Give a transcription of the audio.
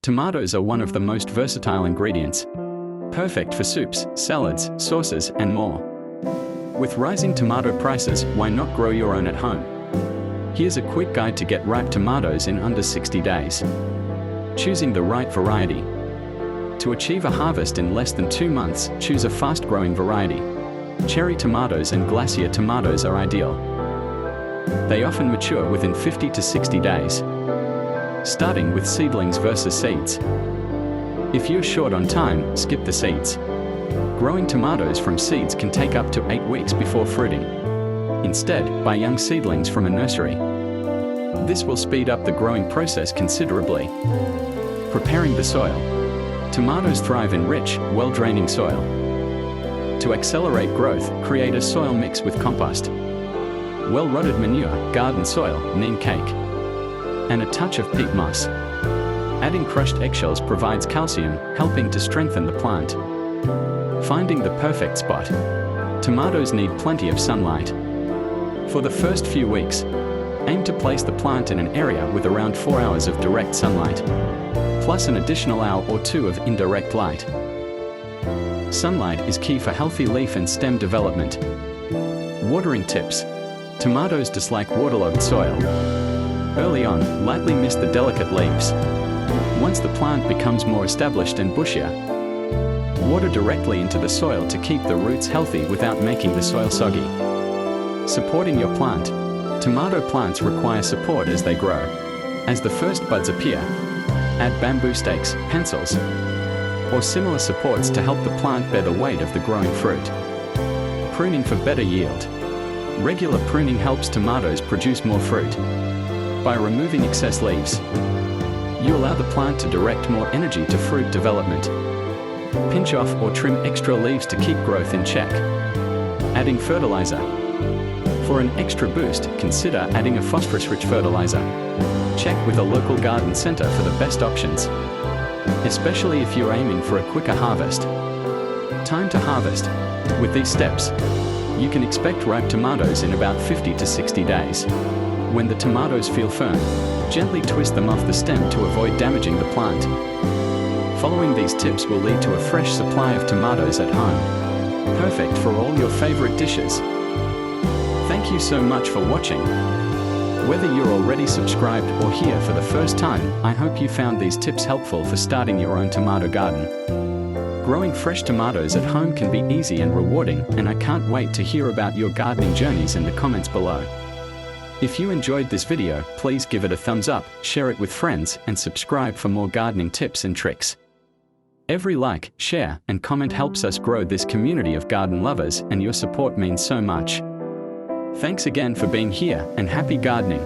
Tomatoes are one of the most versatile ingredients, perfect for soups, salads, sauces, and more. With rising tomato prices, why not grow your own at home? Here's a quick guide to get ripe tomatoes in under 60 days. Choosing the right variety. To achieve a harvest in less than 2 months, choose a fast-growing variety. Cherry tomatoes and glacier tomatoes are ideal. They often mature within 50 to 60 days. Starting with seedlings versus seeds. If you're short on time, skip the seeds. Growing tomatoes from seeds can take up to 8 weeks before fruiting. Instead, buy young seedlings from a nursery. This will speed up the growing process considerably. Preparing the soil. Tomatoes thrive in rich, well-draining soil. To accelerate growth, create a soil mix with compost, well-rotted manure, garden soil, neem cake, and a touch of peat moss. Adding crushed eggshells provides calcium, helping to strengthen the plant. Finding the perfect spot. Tomatoes need plenty of sunlight. For the first few weeks, aim to place the plant in an area with around 4 hours of direct sunlight, plus an additional hour or 2 of indirect light. Sunlight is key for healthy leaf and stem development. Watering tips. Tomatoes dislike waterlogged soil. Early on, lightly mist the delicate leaves. Once the plant becomes more established and bushier, water directly into the soil to keep the roots healthy without making the soil soggy. Supporting your plant. Tomato plants require support as they grow. As the first buds appear, add bamboo stakes, pencils, or similar supports to help the plant bear the weight of the growing fruit. Pruning for better yield. Regular pruning helps tomatoes produce more fruit. By removing excess leaves, you allow the plant to direct more energy to fruit development. Pinch off or trim extra leaves to keep growth in check. Adding fertilizer. For an extra boost, consider adding a phosphorus-rich fertilizer. Check with a local garden center for the best options, especially if you're aiming for a quicker harvest. Time to harvest. With these steps, you can expect ripe tomatoes in about 50 to 60 days. When the tomatoes feel firm, gently twist them off the stem to avoid damaging the plant. Following these tips will lead to a fresh supply of tomatoes at home. Perfect for all your favorite dishes. Thank you so much for watching. Whether you're already subscribed or here for the first time, I hope you found these tips helpful for starting your own tomato garden. Growing fresh tomatoes at home can be easy and rewarding, and I can't wait to hear about your gardening journeys in the comments below. If you enjoyed this video, please give it a thumbs up, share it with friends, and subscribe for more gardening tips and tricks. Every like, share, and comment helps us grow this community of garden lovers, and your support means so much. Thanks again for being here, and happy gardening!